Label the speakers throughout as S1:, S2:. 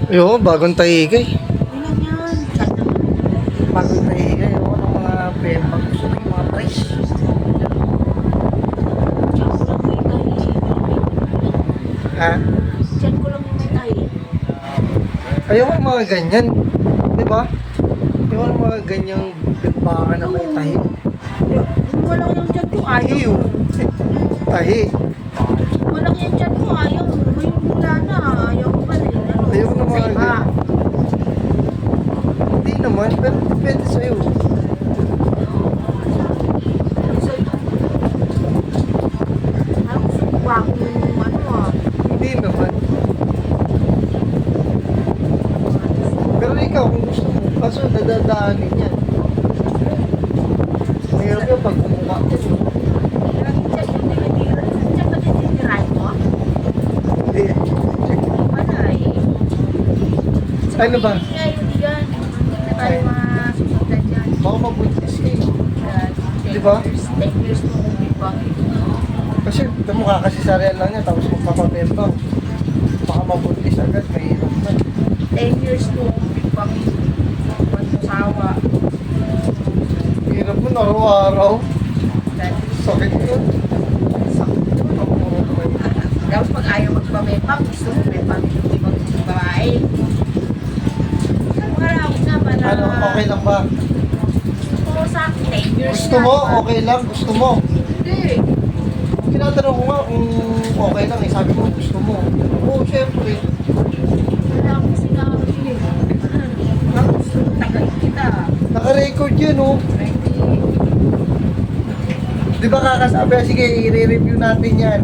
S1: Ayun, bagong tahigay.
S2: Ilan yan? Chat naman.
S1: Bagong tahigay. Ayun, ang mga bembang gusto ng mga price.
S2: Chat ko lang may tahi.
S1: Ha?
S2: Chat ko lang may tahi.
S1: Ayun, ang mga ganyan. Di ba? Ayun, ang mga ganyang bembangan na may tahi.
S2: Wala ko yung chat ko, ayaw.
S1: Ayaw. Tahi.
S2: Wala ko yung chat ko, ayaw. May mula na, ayaw ko pala. Ano,
S1: Ayaw ko ng
S2: sa
S1: mga
S2: iba.
S1: ganyan. Hindi naman, pero depende sa'yo.
S2: So, ayaw gusto ko bago yung ano ah.
S1: Hindi naman. Pero ikaw, kung gusto mo, kaso dadadaanin yan. Mahirap yung pag kumuha ko.
S2: Laging chat yung tinitira. Chat ba tinitirahin mo?
S1: Hindi.
S2: Wala eh.
S1: Ano ba?
S2: Hindi nga yun yan. Hindi na tayo masusundan dyan.
S1: Baka mabuntis eh.
S2: Di
S1: Di ba?
S2: 10 years mo kung may bang.
S1: Kasi ito mo kakasisaryan lang niya, tapos magpapabembang. Baka mabuntis agad, mahirap na.
S2: 10 years mo kung may bang. Sawa.
S1: Hirap mo na araw-araw. Sakit yun. Sakit yun. Ang puro ko yun.
S2: Tapos pag ayaw magpamepang, gusto mo mepang yung ibang babae. Marami naman na.
S1: Ano, okay lang ba?
S2: Gusto ko sa akin, 10 years
S1: Gusto
S2: na,
S1: mo?
S2: diba?
S1: Okay lang? Gusto mo?
S2: Hindi.
S1: Tinatanong ko nga kung okay lang eh. Sabi mo gusto mo. Oo, syempre.
S2: Wala akong sinabi eh. Ang gusto ko, tagay kita.
S1: Naka-record yun oh.
S2: Pwede.
S1: Di ba kakasabi? Sige, i-review natin yan.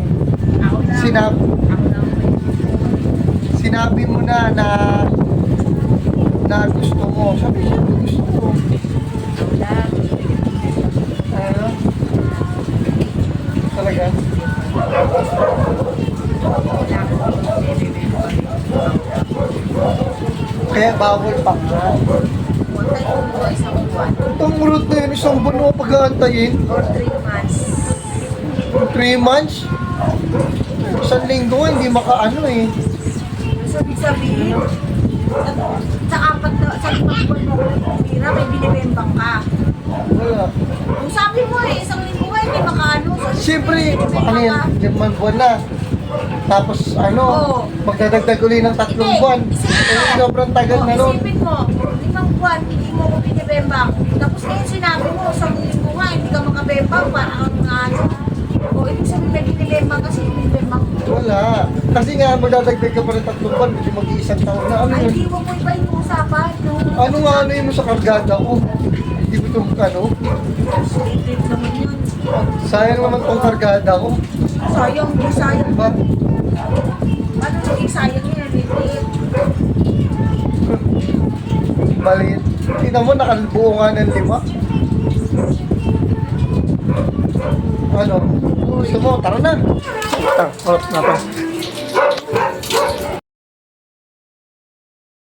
S2: Ako lang. Ako lang.
S1: Sinabi mo na gusto mo. Sabi siya, gusto mo.
S2: Ako lang.
S1: Ano? Talaga?
S2: Wala akong remember.
S1: Kaya bawal pa nga.
S2: One time ko isang buwan.
S1: Itong urot na yun, isang buwan mo pag-aantayin.
S2: Or 3 months.
S1: 3 months? Isang linggo, hindi makaano eh.
S2: So, ibig sabihin, sa 5 buwan mo ko pumira, may binibembang ka.
S1: Wala.
S2: Kung sabi mo eh, isang linggo ka, hindi makaano. So,
S1: Siyempre,
S2: binibembang
S1: ano yan,
S2: ka.
S1: 5 buwan na. Tapos ano,
S2: Oo.
S1: magdadagdag uli ng 3 buwan.
S2: Isipin mo.
S1: Sobrang tagal na nun.
S2: Isipin mo, 5 buwan, hindi mo ko binibembang. Tapos ngayon sinabi mo, isang linggo nga, hindi ka makabembang, parang ano. O, ibig sabihin may binibembang kasi binibembang.
S1: Wala. Kasi nga, magdadagdag ka pa ng 3 buwan, hindi mag-iisang taon na. Ano
S2: Ay,
S1: yun?
S2: hindi mo po iba yung usapan. No?
S1: Ano nga ano yun mo sa kargada ko? Hindi ko itong ano.
S2: Sweet naman yun.
S1: Sayang naman tong kargada ko.
S2: Sayang, hindi sayang.
S1: Diba?
S2: Ano naging sayang yan? Liit.
S1: Maliit. Tingnan mo, nakalbuo nga ng 5. Ano? Gusto mo? Tara na. Oras na to.